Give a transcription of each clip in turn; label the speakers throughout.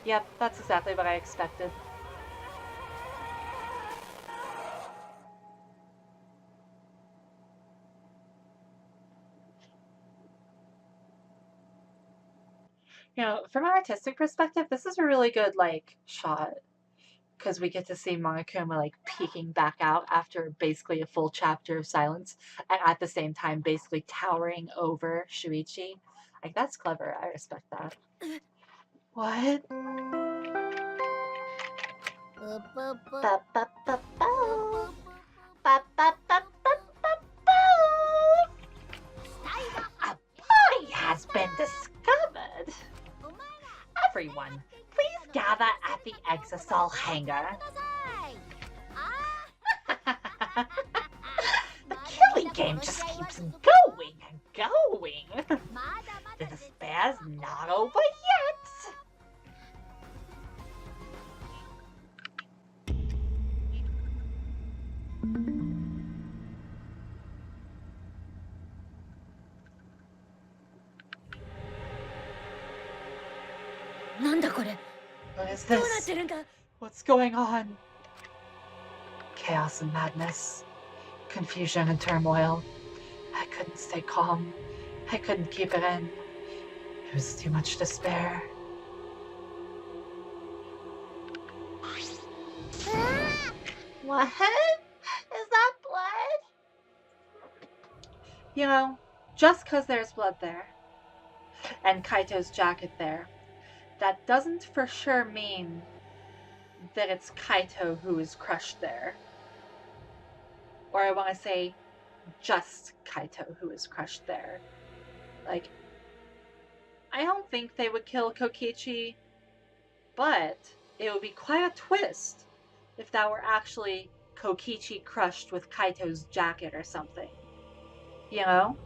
Speaker 1: Yep, that's exactly what I expected. You know, from an artistic perspective, this is a really good, like, shot. Because we get to see Monokuma, like, peeking back out after basically a full chapter of silence, and at the same time basically towering over Shuichi. Like, that's clever. I respect that. What? A body has been discovered. Everyone, please gather at the Exisol hangar. The killing game just keeps going and going. The despair's not over yet. What is this? What's going on? Chaos and madness. Confusion and turmoil. I couldn't stay calm. I couldn't keep it in. It was too much despair. What? Is that blood? You know, just because there's blood there, and Kaito's jacket there, that doesn't for sure mean that it's Kaito who is crushed there. Or I want to say, just Kaito who is crushed there. Like, I don't think they would kill Kokichi, but it would be quite a twist if that were actually Kokichi crushed with Kaito's jacket or something. You know?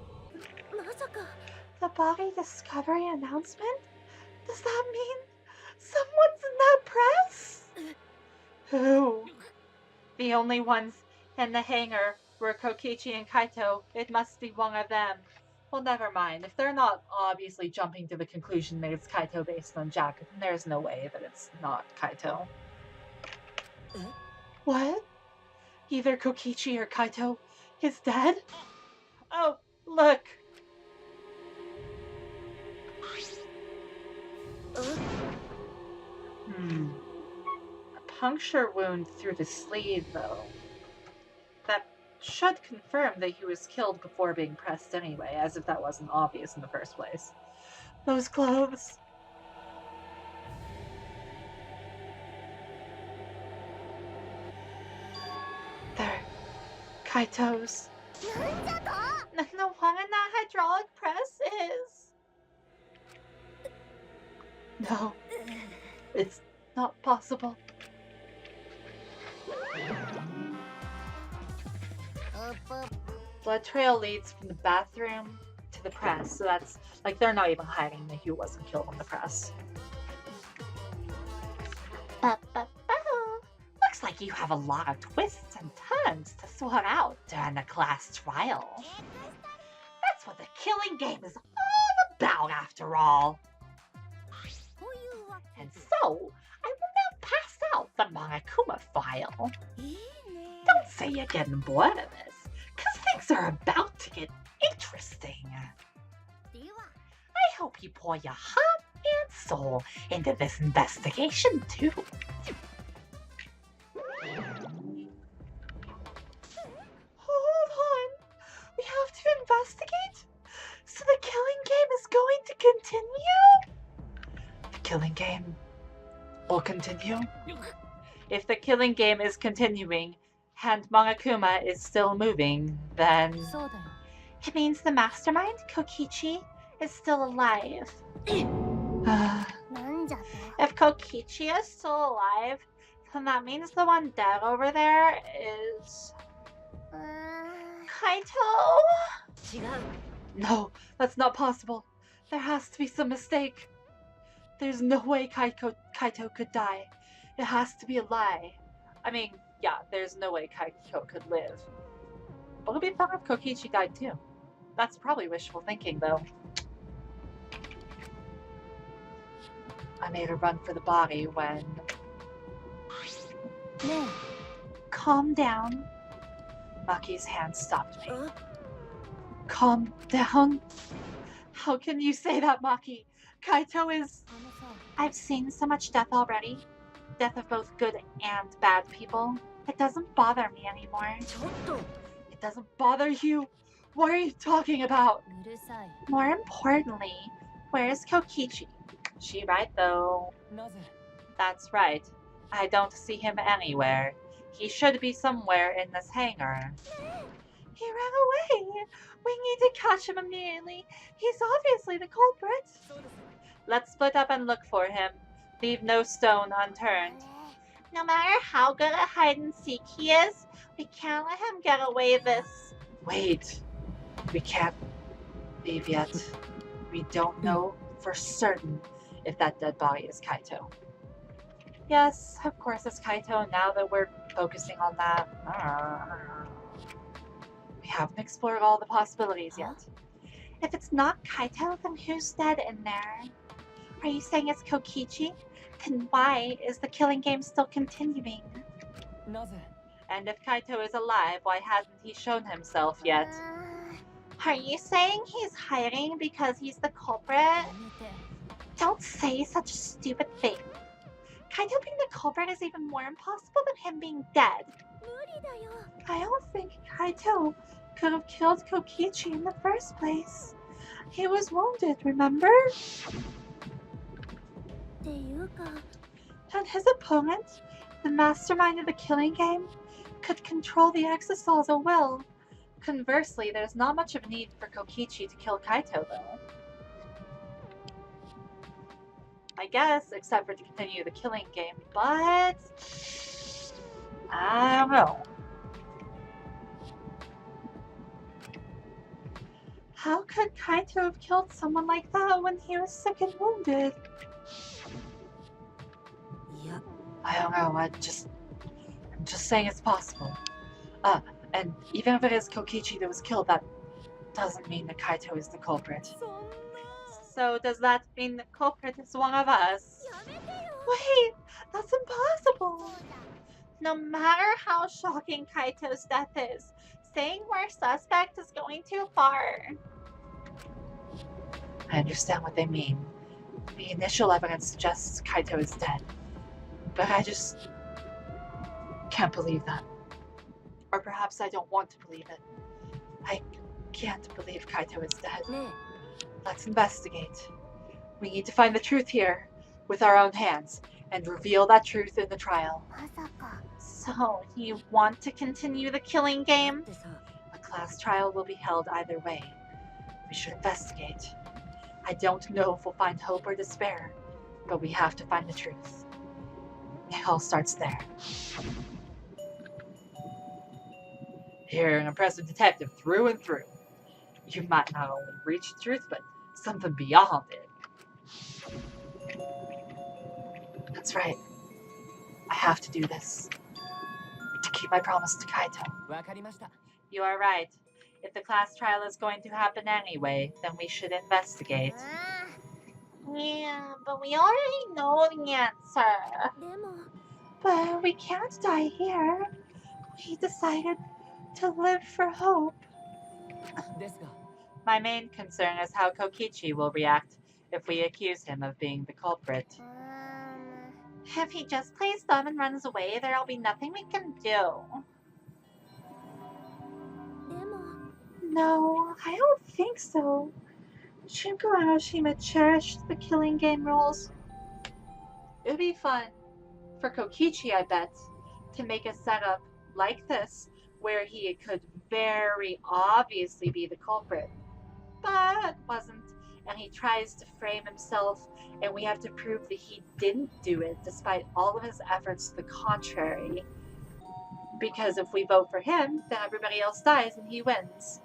Speaker 1: The body discovery announcement? Does that mean someone's in that press? Who? The only ones in the hangar were Kokichi and Kaito. It must be one of them. Well, never mind. If they're not obviously jumping to the conclusion that it's Kaito based on jacket, then there's no way that it's not Kaito. What? Either Kokichi or Kaito is dead? Oh, look! A puncture wound through the sleeve, though. That should confirm that he was killed before being pressed anyway, as if that wasn't obvious in the first place. Those clothes! They're Kaito's. The one in that hydraulic press is... No, it's not possible. Blood trail leads from the bathroom to the press, so that's like they're not even hiding that he wasn't killed on the press. Looks like you have a lot of twists and turns to sort out during the class trial. That's what the killing game is all about, after all. And so, I will now pass out the Monokuma file. Don't say you're getting bored of this, because things are about to get interesting. I hope you pour your heart and soul into this investigation, too. Hold on. We have to investigate? So the killing game is going to continue? The killing game will continue? If the killing game is continuing, and Monokuma is still moving, then... it means the mastermind, Kokichi, is still alive. If Kokichi is still alive, then that means the one dead over there is... Kaito? No, that's not possible. There has to be some mistake. There's no way Kaito could die. It has to be a lie. I mean, yeah, there's no way Kaito could live. But it'll be fun if Kokichi died too. That's probably wishful thinking, though. I made a run for the body when... Calm down. Maki's hand stopped me. Calm down? How can you say that, Maki? Kaito is... I've seen so much death already. Death of both good and bad people. It doesn't bother me anymore. It doesn't bother you? What are you talking about? More importantly, where's Kokichi? She right though. That's right. I don't see him anywhere. He should be somewhere in this hangar. He ran away! We need to catch him immediately. He's obviously the culprit. Let's split up and look for him. Leave no stone unturned. No matter how good at hide and seek he is, we can't let him get away this. Wait. We can't leave yet. We don't know for certain if that dead body is Kaito. Yes, of course it's Kaito now that we're focusing on that. We haven't explored all the possibilities yet. If it's not Kaito, then who's dead in there? Are you saying it's Kokichi? Then why is the killing game still continuing? And if Kaito is alive, why hasn't he shown himself yet? Are you saying he's hiding because he's the culprit? Don't say such a stupid thing. Kaito being the culprit is even more impossible than him being dead. I don't think Kaito could have killed Kokichi in the first place. He was wounded, remember? And his opponent, the mastermind of the killing game, could control the Exosols at will. Conversely, there's not much of a need for Kokichi to kill Kaito, though. I guess, except for to continue the killing game, but... I don't know. How could Kaito have killed someone like that when he was sick and wounded? I don't know, I'm just saying it's possible. And even if it is Kokichi that was killed, that doesn't mean that Kaito is the culprit. So does that mean the culprit is one of us? Wait, that's impossible! No matter how shocking Kaito's death is, saying we're suspect is going too far. I understand what they mean. The initial evidence suggests Kaito is dead. But I just can't believe that. Or perhaps I don't want to believe it. I can't believe Kaito is dead. Let's investigate. We need to find the truth here, with our own hands, and reveal that truth in the trial. So, you want to continue the killing game? A class trial will be held either way. We should investigate. I don't know if we'll find hope or despair, but we have to find the truth. It all starts there. You're an impressive detective through and through. You might not only reach the truth, but something beyond it. That's right. I have to do this. To keep my promise to Kaito. You are right. If the class trial is going to happen anyway, then we should investigate. Yeah, but we already know the answer. But we can't die here. We decided to live for hope. My main concern is how Kokichi will react if we accuse him of being the culprit. If he just plays dumb and runs away, there'll be nothing we can do. No, I don't think so. Junko and Oshima cherished the killing game rules. It would be fun, for Kokichi I bet, to make a setup like this, where he could very obviously be the culprit, but wasn't, and he tries to frame himself, and we have to prove that he didn't do it, despite all of his efforts to the contrary. Because if we vote for him, then everybody else dies and he wins.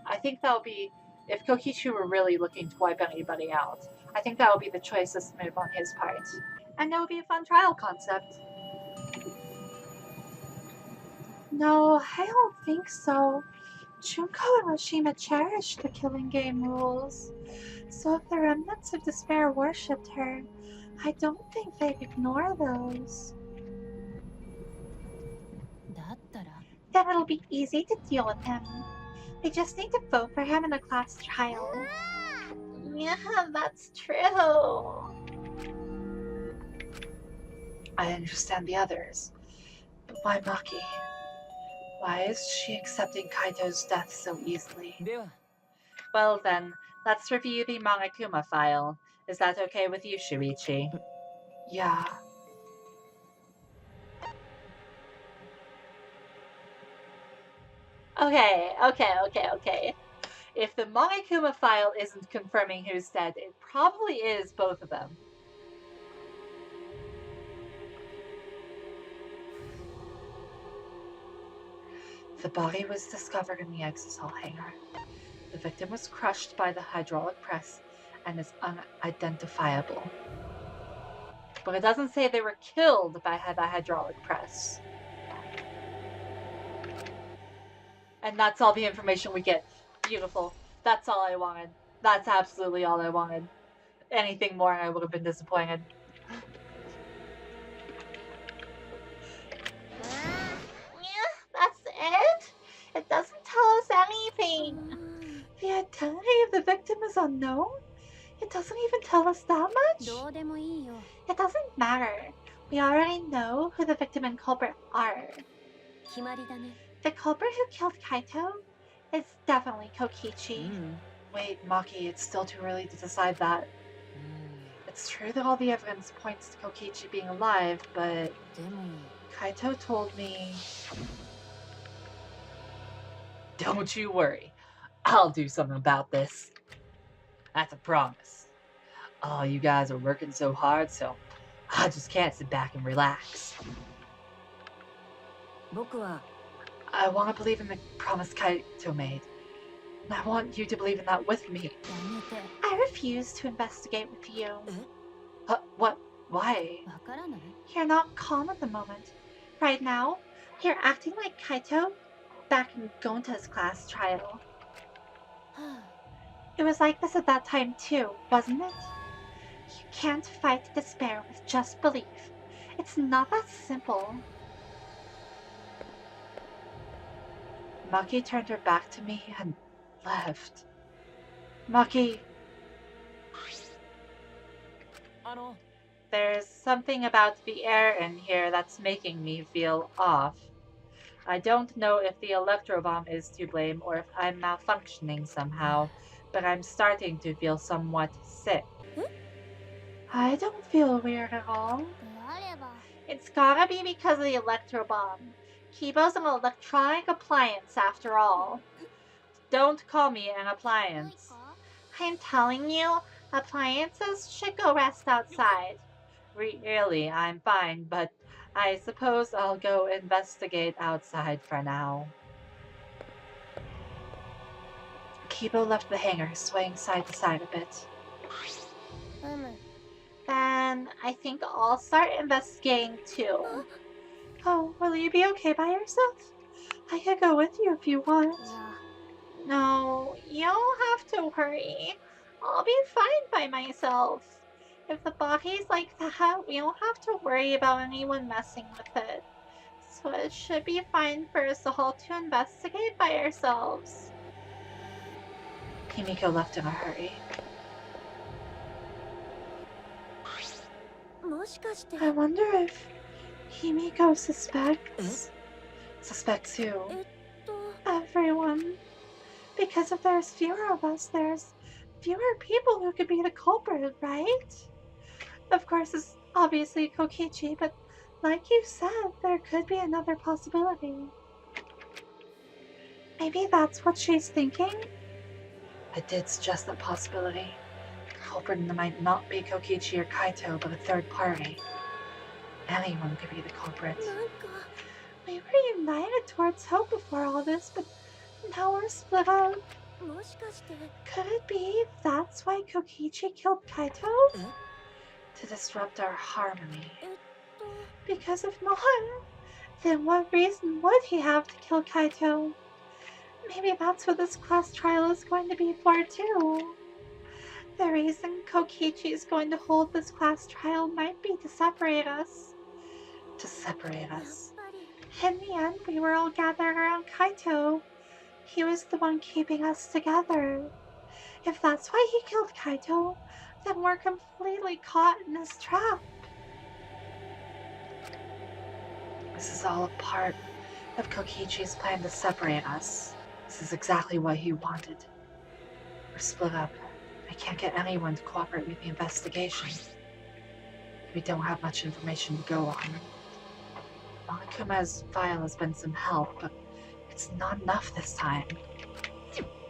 Speaker 1: I think that would be, if Kokichi were really looking to wipe anybody out, I think that would be the choicest move on his part. And that would be a fun trial concept. No, I don't think so. Junko and Oshima cherished the killing game rules. So if the remnants of despair worshipped her, I don't think they'd ignore those. Then it'll be easy to deal with him. They just need to vote for him in the class trial. Yeah, that's true. I understand the others, but why Maki? Why is she accepting Kaito's death so easily? Well then, let's review the Mangakuma file. Is that okay with you, Shuichi? Yeah. Okay. If the Mangakuma file isn't confirming who's dead, it probably is both of them. The body was discovered in the exisal hangar. The victim was crushed by the hydraulic press and is unidentifiable. But it doesn't say they were killed by the hydraulic press. And that's all the information we get. Beautiful. That's all I wanted. That's absolutely all I wanted. Anything more and I would have been disappointed. Yeah, that's it? It doesn't tell us anything. The identity of the victim is unknown? It doesn't even tell us that much? It doesn't matter. We already know who the victim and culprit are. The culprit who killed Kaito is definitely Kokichi. Wait, Maki, it's still too early to decide that. It's true that all the evidence points to Kokichi being alive, but Kaito told me... Don't you worry. I'll do something about this. That's a promise. Oh, you guys are working so hard, so I just can't sit back and relax. I want to believe in the promise Kaito made. And I want you to believe in that with me. I refuse to investigate with you. What? Why? You're not calm at the moment. Right now, you're acting like Kaito back in Gonta's class trial. It was like this at that time too, wasn't it? You can't fight despair with just belief. It's not that simple. Maki turned her back to me and left. Maki... There's something about the air in here that's making me feel off. I don't know if the electrobomb is to blame or if I'm malfunctioning somehow, but I'm starting to feel somewhat sick. I don't feel weird at all. It's gotta be because of the electrobomb. Kibo's an electronic appliance after all. Don't call me an appliance. I'm telling you, appliances should go rest outside. Really, I'm fine, but I suppose I'll go investigate outside for now. Kibo left the hangar, swaying side to side a bit. Then I think I'll start investigating too. Oh, will you be okay by yourself? I could go with you if you want. No, you don't have to worry. I'll be fine by myself. If the body's like that, we don't have to worry about anyone messing with it. So it should be fine for us all to investigate by ourselves. Himiko left in a hurry. I wonder if Himiko suspects... Suspects who? Everyone. Because if there's fewer of us, there's fewer people who could be the culprit, right? Of course, it's obviously Kokichi, but like you said, there could be another possibility. Maybe that's what she's thinking? I did suggest that possibility. The culprit might not be Kokichi or Kaito, but a third party. Anyone could be the culprit. We were united towards hope before all this, but now we're split up. Could it be that's why Kokichi killed Kaito? To disrupt our harmony. Because if not, then what reason would he have to kill Kaito? Maybe that's what this class trial is going to be for too. The reason Kokichi is going to hold this class trial might be to separate us. To separate us. In the end, we were all gathered around Kaito. He was the one keeping us together. If that's why he killed Kaito, then we're completely caught in his trap. This is all a part of Kokichi's plan to separate us. This is exactly what he wanted. We're split up. I can't get anyone to cooperate with the investigation. We don't have much information to go on. Monokuma's file has been some help, but it's not enough this time.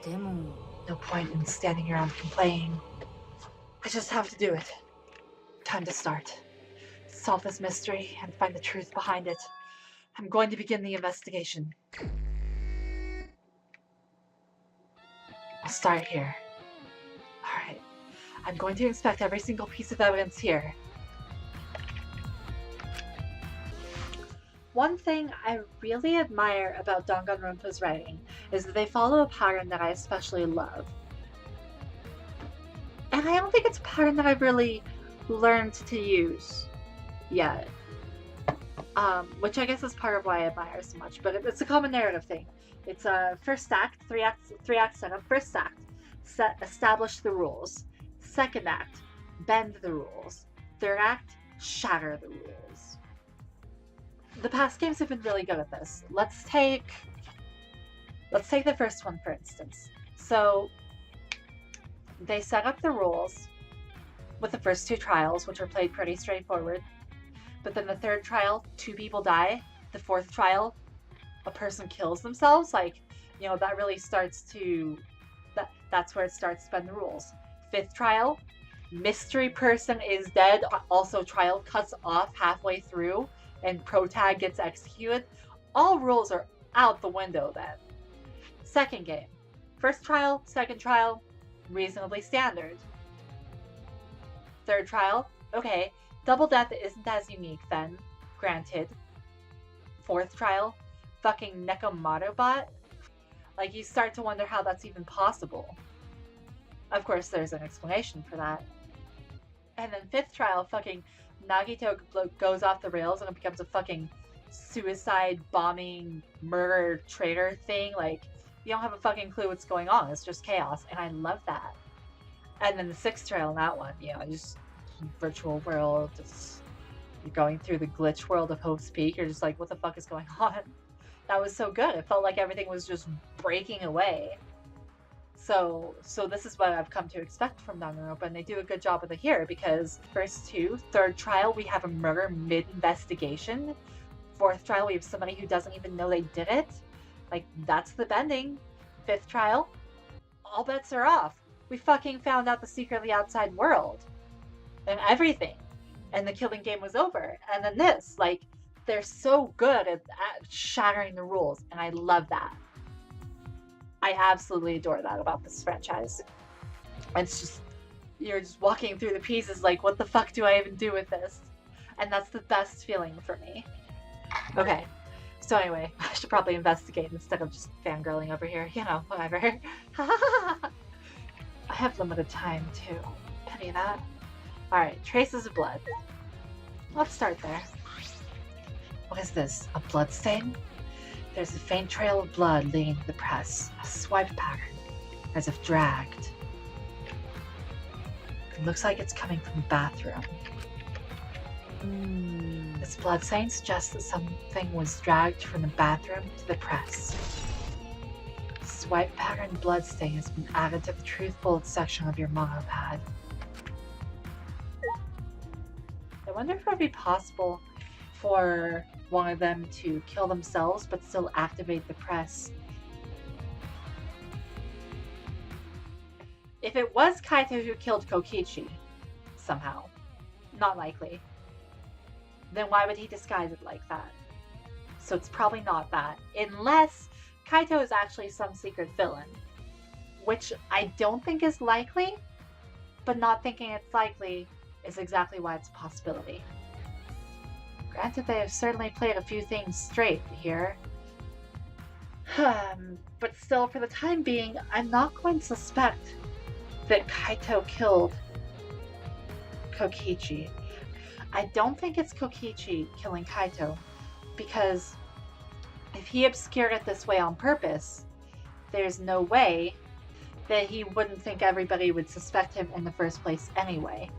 Speaker 1: No point in standing around complaining. I just have to do it. Time to start. Solve this mystery and find the truth behind it. I'm going to begin the investigation. I'll start here. Alright. I'm going to inspect every single piece of evidence here. One thing I really admire about Danganronpa's writing is that they follow a pattern that I especially love. And I don't think it's a pattern that I've really learned to use yet. Which I guess is part of why I admire so much, but it's a common narrative thing. It's a first act, three act setup. First act, establish the rules. Second act, bend the rules. Third act, shatter the rules. The past games have been really good at this. Let's take the first one, for instance. So they set up the rules with the first two trials, which are played pretty straightforward. But then the third trial, 2 people die. The fourth trial, a person kills themselves. Like, you know, that really starts to... That's where it starts to bend the rules. Fifth trial, mystery person is dead. Also, trial cuts off halfway through and protag gets executed. All rules are out the window then. Second game. First trial, second trial, reasonably standard. Third trial, okay. Double death isn't as unique then, granted. Fourth trial, fucking Nekomato bot. Like, you start to wonder how that's even possible. Of course, there's an explanation for that. And then fifth trial, fucking Nagito goes off the rails and it becomes a fucking suicide, bombing, murder, traitor thing. Like, you don't have a fucking clue what's going on. It's just chaos, and I love that. And then the sixth trial in that one, you know, just virtual world, just you're going through the glitch world of Hope's Peak. You're just like, what the fuck is going on? That was so good. It felt like everything was just breaking away. So this is what I've come to expect from Danganronpa, and they do a good job with it here, because first two, third trial, we have a murder mid-investigation. Fourth trial, we have somebody who doesn't even know they did it. Like, that's the bending. Fifth trial, all bets are off. We fucking found out the secret of the outside world. And everything. And the killing game was over. And then this, like, they're so good at shattering the rules, and I love that. I absolutely adore that about this franchise. It's just, you're just walking through the pieces like, what the fuck do I even do with this? And that's the best feeling for me. Okay, so anyway, I should probably investigate instead of just fangirling over here. You know, whatever. I have limited time too. Pity that. Alright, traces of blood. Let's start there. What is this? A blood stain? There's a faint trail of blood leading to the press. A swipe pattern, as if dragged. It looks like it's coming from the bathroom. This blood stain suggests that something was dragged from the bathroom to the press. Swipe pattern blood stain has been added to the truth bullet section of your manga pad. I wonder if it would be possible for one of them to kill themselves but still activate the press. If it was Kaito who killed Kokichi, somehow, not likely, then why would he disguise it like that? So it's probably not that, unless Kaito is actually some secret villain, which I don't think is likely, but not thinking it's likely is exactly why it's a possibility. Granted, they have certainly played a few things straight here. But still, for the time being, I'm not going to suspect that Kaito killed Kokichi. I don't think it's Kokichi killing Kaito, because if he obscured it this way on purpose, there's no way that he wouldn't think everybody would suspect him in the first place anyway.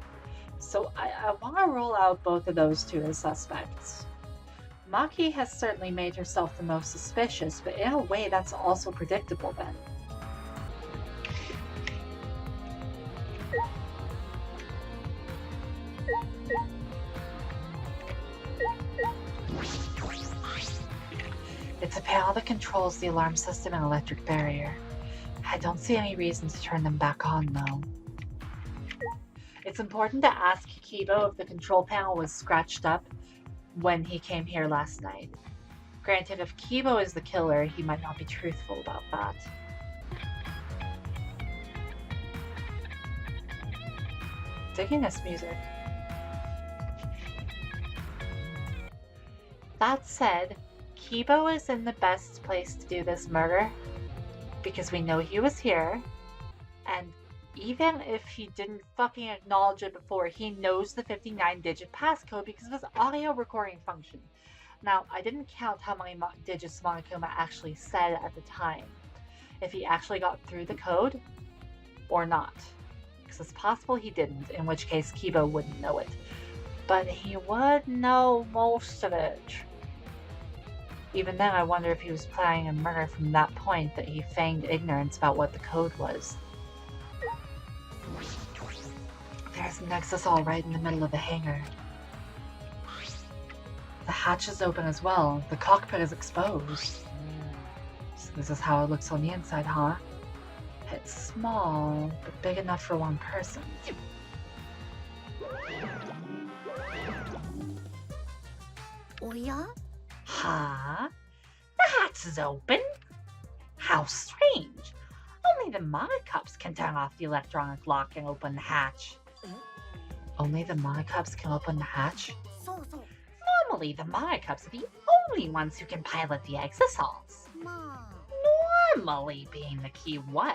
Speaker 1: So I want to rule out both of those two as suspects. Maki has certainly made herself the most suspicious, but in a way that's also predictable then. It's a panel that controls the alarm system and electric barrier. I don't see any reason to turn them back on, though. It's important to ask Kibo if the control panel was scratched up when he came here last night. Granted, if Kibo is the killer, he might not be truthful about that. Digging this music. That said, Kibo is in the best place to do this murder because we know he was here, and even if he didn't fucking acknowledge it before, he knows the 59-digit passcode because of his audio recording function. Now, I didn't count how many digits Monokuma actually said at the time, if he actually got through the code or not, because it's possible he didn't, in which case Kibo wouldn't know it, but he would know most of it. Even then, I wonder if he was planning a murder from that point that he feigned ignorance about what the code was. There's an exisal right in the middle of the hangar. The hatch is open as well. The cockpit is exposed. So this is how it looks on the inside, huh? It's small, but big enough for one person.
Speaker 2: Oh yeah?
Speaker 3: Huh? The hatch is open? How strange. Only the Monocups can turn off the electronic lock and open the hatch.
Speaker 1: Only the Monocups can open the hatch?
Speaker 2: So.
Speaker 3: Normally, the Monocups are the only ones who can pilot the exisals.
Speaker 2: Ma.
Speaker 3: Normally being the key word.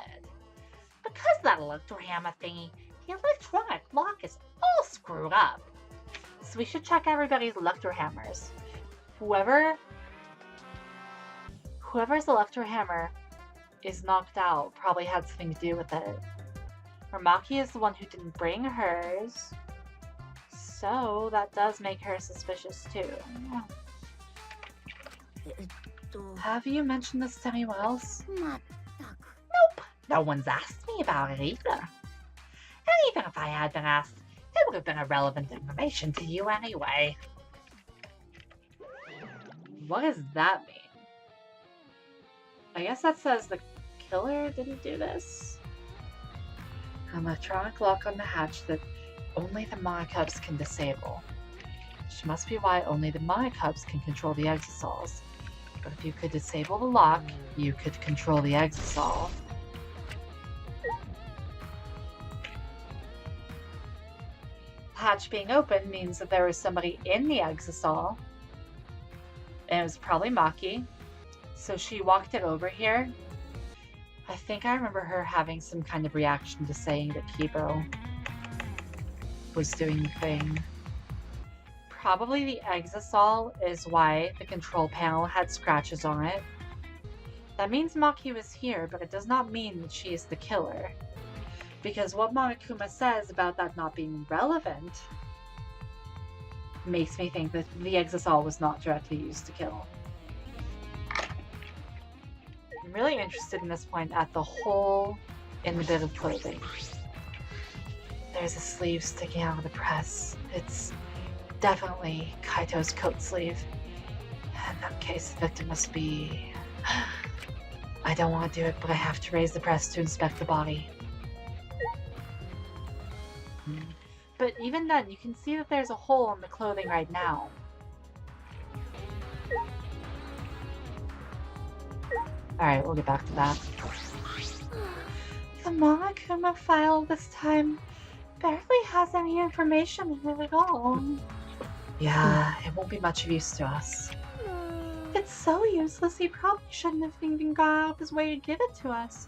Speaker 3: Because that electrohammer thingy, the electronic lock is all screwed up.
Speaker 1: So we should check everybody's electrohammers. Whoever's electrohammer is knocked out probably had something to do with it. Maki is the one who didn't bring hers, so that does make her suspicious too. Have you mentioned this to anyone else?
Speaker 3: Nope, no one's asked me about it either. And even if I had been asked, it would have been irrelevant information to you anyway.
Speaker 1: What does that mean? I guess that says the killer didn't do this. An electronic lock on the hatch that only the Monocups can disable. Which must be why only the Monocups can control the exisals. But if you could disable the lock, you could control the exisal. The hatch being open means that there was somebody in the exisal. And it was probably Maki. So she walked it over here. I think I remember her having some kind of reaction to saying that Kibo was doing the thing. Probably the exisal is why the control panel had scratches on it. That means Maki was here, but it does not mean that she is the killer. Because what Monokuma says about that not being relevant makes me think that the exisal was not directly used to kill. I'm really interested in this point at the hole in the bit of clothing. There's a sleeve sticking out of the press. It's definitely Kaito's coat sleeve. In that case, the victim must be... I don't want to do it, but I have to raise the press to inspect the body. But even then, you can see that there's a hole in the clothing right now. Alright, we'll get back to that. The Monokuma file this time barely has any information in it at all. Yeah, it won't be much of use to us. It's so useless, he probably shouldn't have even gone out of his way to give it to us.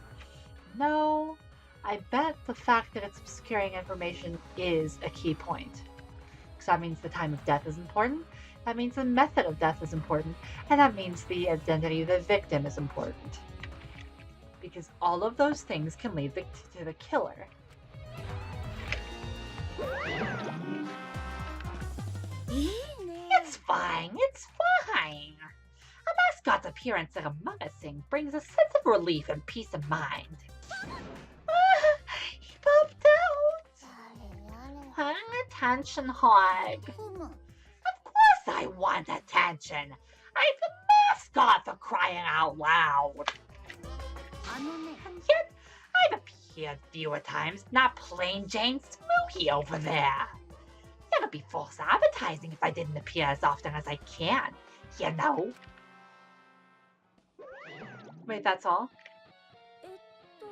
Speaker 1: No, I bet the fact that it's obscuring information is a key point. Because that means the time of death is important, that means the method of death is important, and that means the identity of the victim is important. Because all of those things can lead to the killer.
Speaker 3: It's fine, it's fine. A mascot's appearance at a mugging brings a sense of relief and peace of mind. He popped out. What an attention hog. Of course I want attention. I'm the mascot, for crying out loud. And yet, I've appeared fewer times, not plain Jane Smoothie over there. It would be false advertising if I didn't appear as often as I can, you know.
Speaker 1: Wait, that's all?
Speaker 2: えっと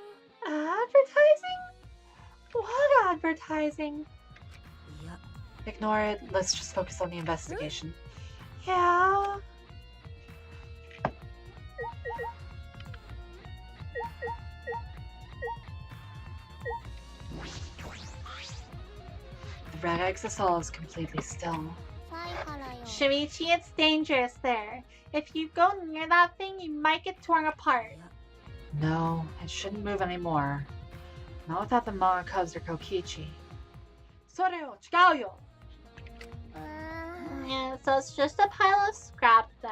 Speaker 1: Advertising? What advertising?
Speaker 2: いや
Speaker 1: Ignore it. Let's just focus on the investigation. Yeah. The red exisal is completely still.
Speaker 2: サイハラよ
Speaker 1: Shimichi, it's dangerous there. If you go near that thing, you might get torn apart. No, it shouldn't move anymore. Not without the Monokubs or Kokichi. Soreo, chigao yo!
Speaker 2: うーん
Speaker 1: Yeah, so it's just a pile of scrap then.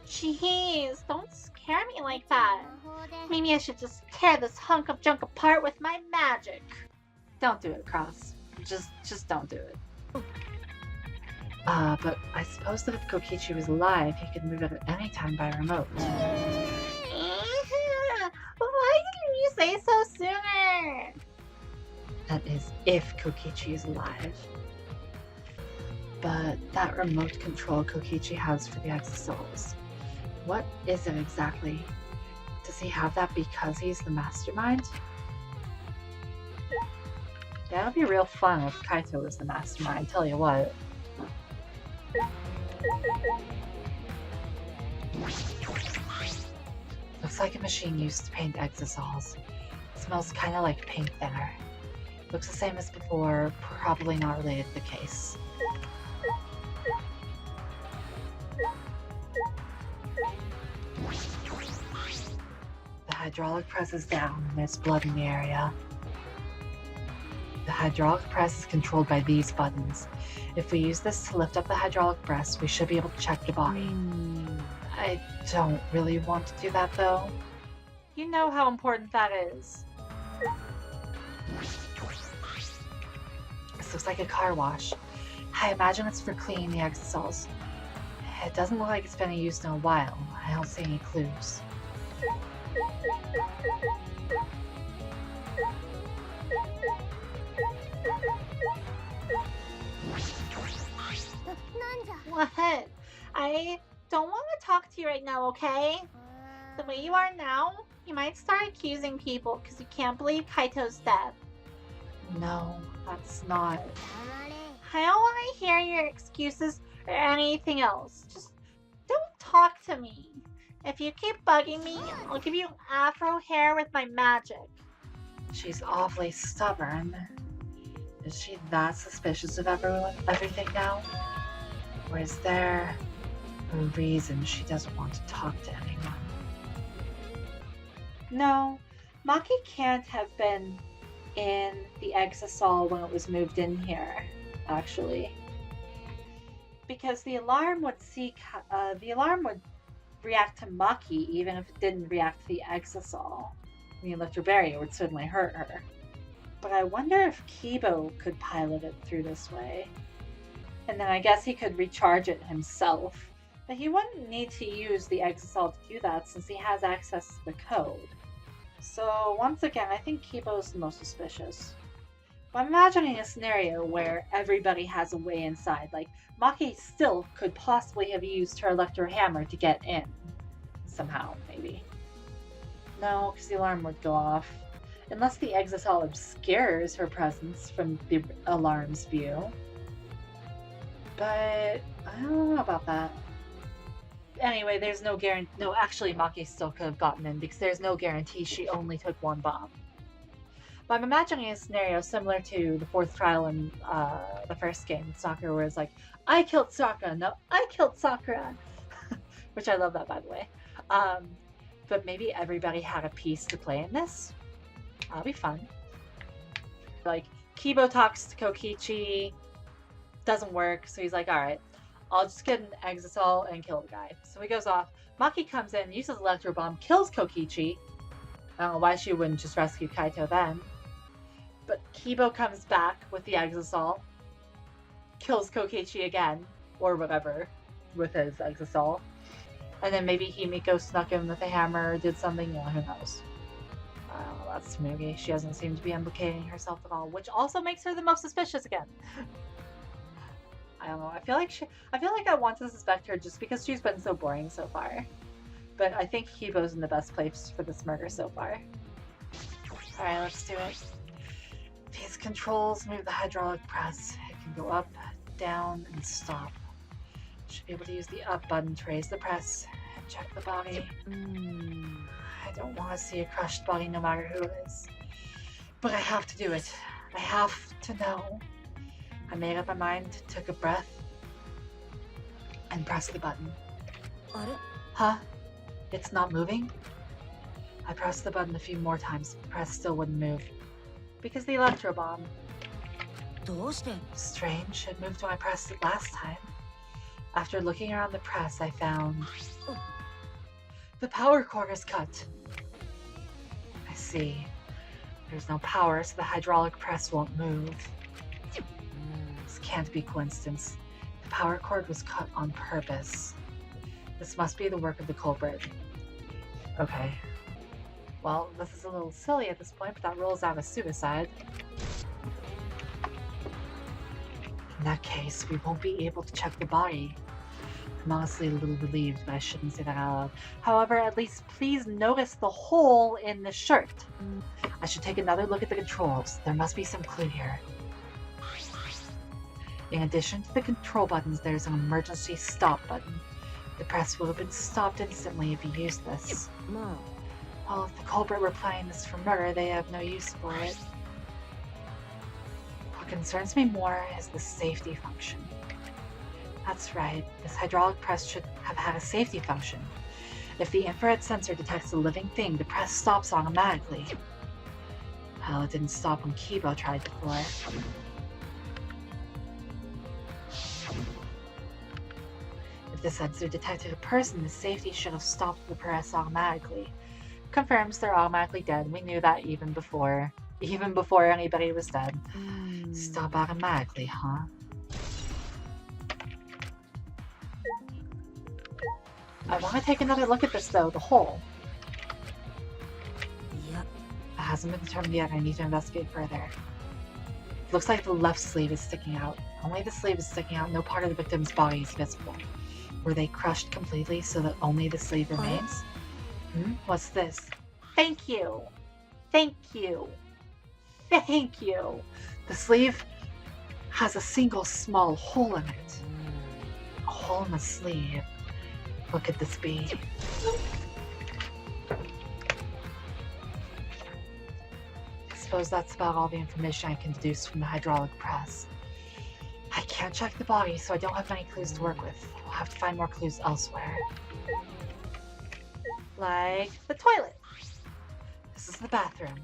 Speaker 1: Jeez, don't scare me like that.
Speaker 2: 魔法で
Speaker 1: Maybe I should just tear this hunk of junk apart with my magic. Don't do it, Cross. Just don't do it. But I suppose that if Kokichi was alive, he could move it at any time by remote. Why didn't you say so sooner? That is, if Kokichi is alive. But that remote control Kokichi has for the Exisouls, what is it exactly? Does he have that because he's the mastermind? Yeah, it'd be real fun if Kaito was the mastermind, tell you what. Looks like a machine used to paint Exisals. Smells kinda like paint thinner. Looks the same as before, probably not related to the case. The hydraulic press is down and there's blood in the area. The hydraulic press is controlled by these buttons. If we use this to lift up the hydraulic press, we should be able to check the body. I don't really want to do that though. You know how important that is. This looks like a car wash. I imagine it's for cleaning the Exisals. It doesn't look like it's been used in a while. I don't see any clues. What? I don't want to talk to you right now, okay? The way you are now, you might start accusing people because you can't believe Kaito's death. No, that's not.
Speaker 2: 黙れ
Speaker 1: I don't want to hear your excuses or anything else. Just don't talk to me. If you keep bugging me, I'll give you afro hair with my magic. She's awfully stubborn. Is she that suspicious of everything now? Or is there a reason she doesn't want to talk to anyone? No, Maki can't have been in the Exisal when it was moved in here, actually. Because the alarm would react to Maki even if it didn't react to the Exisal. The electro barrier would certainly hurt her. But I wonder if Kibo could pilot it through this way. And then I guess he could recharge it himself. But he wouldn't need to use the Exisal to do that since he has access to the code. So once again, I think Kibo's the most suspicious. I'm imagining a scenario where everybody has a way inside. Like, Maki still could possibly have used her electro hammer to get in. Somehow, maybe. No, because the alarm would go off. Unless the Exisal obscures her presence from the alarm's view. But I don't know about that. Anyway, there's no guarantee. No, actually, Maki still could have gotten in because there's no guarantee she only took one bomb. But I'm imagining a scenario similar to the fourth trial in the first game, Sakura, where it's like, I killed Sakura. No, I killed Sakura. Which I love that, by the way. But maybe everybody had a piece to play in this. That'll be fun. Like, Kibo talks to Kokichi. Doesn't work, so he's like, alright, I'll just get an Exisal and kill the guy. So he goes off. Maki comes in, uses Electro Bomb, kills Kokichi. I don't know why she wouldn't just rescue Kaito then. But Kibo comes back with the Exisal, kills Kokichi again, or whatever, with his Exisal. And then maybe Himiko snuck him with a hammer or did something, who knows. I don't know, that's Tsumugi. She doesn't seem to be implicating herself at all, which also makes her the most suspicious again. I don't know. I feel like I want to suspect her just because she's been so boring so far. But I think Kibo's in the best place for this murder so far. Alright, let's do it. These controls move the hydraulic press. It can go up, down, and stop. Should be able to use the up button to raise the press and check the body. I don't want to see a crushed body no matter who it is. But I have to do it. I have to know. I made up my mind, took a breath, and pressed the button. Huh? It's not moving? I pressed the button a few more times, but the press still wouldn't move. Because the Electro Bomb. Strange, it moved when I pressed it last time. After looking around the press, I found... the power cord is cut. I see. There's no power, so the hydraulic press won't move. This can't be coincidence. The power cord was cut on purpose. This must be the work of the culprit. Okay. Well, this is a little silly at this point, but that rules out a suicide. In that case, we won't be able to check the body. I'm honestly a little relieved, but I shouldn't say that out loud. However, at least please notice the hole in the shirt. I should take another look at the controls. There must be some clue here. In addition to the control buttons, there's an emergency stop button. The press would have been stopped instantly if you used this. Well, if the culprit were planning this for murder, they have no use for it. What concerns me more is the safety function. That's right, this hydraulic press should have had a safety function. If the infrared sensor detects a living thing, the press stops automatically. Well, it didn't stop when Kibo tried before. If the sensor detected a person, the safety should have stopped the press automatically. Confirms they're automatically dead. We knew that even before anybody was dead. Stop automatically, huh? I want to take another look at this though, the hole. Yep. It hasn't been determined yet. I need to investigate further. Looks like the left sleeve is sticking out. Only the sleeve is sticking out. No part of the victim's body is visible. Were they crushed completely so that only the sleeve remains? What's this? Thank you. Thank you. Thank you. The sleeve has a single small hole in it. A hole in the sleeve. What could this be? I suppose that's about all the information I can deduce from the hydraulic press. I can't check the body, so I don't have many clues to work with. I'll have to find more clues elsewhere. Like the toilet. This is the bathroom.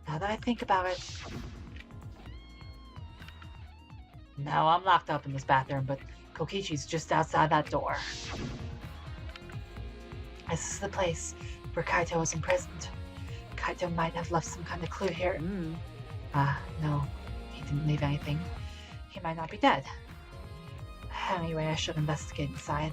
Speaker 1: Now that I think about it... No, I'm locked up in this bathroom, but Kokichi's just outside that door. This is the place where Kaito was imprisoned. Kaito might have left some kind of clue here. No, he didn't leave anything. He might not be dead. Anyway, I should investigate inside.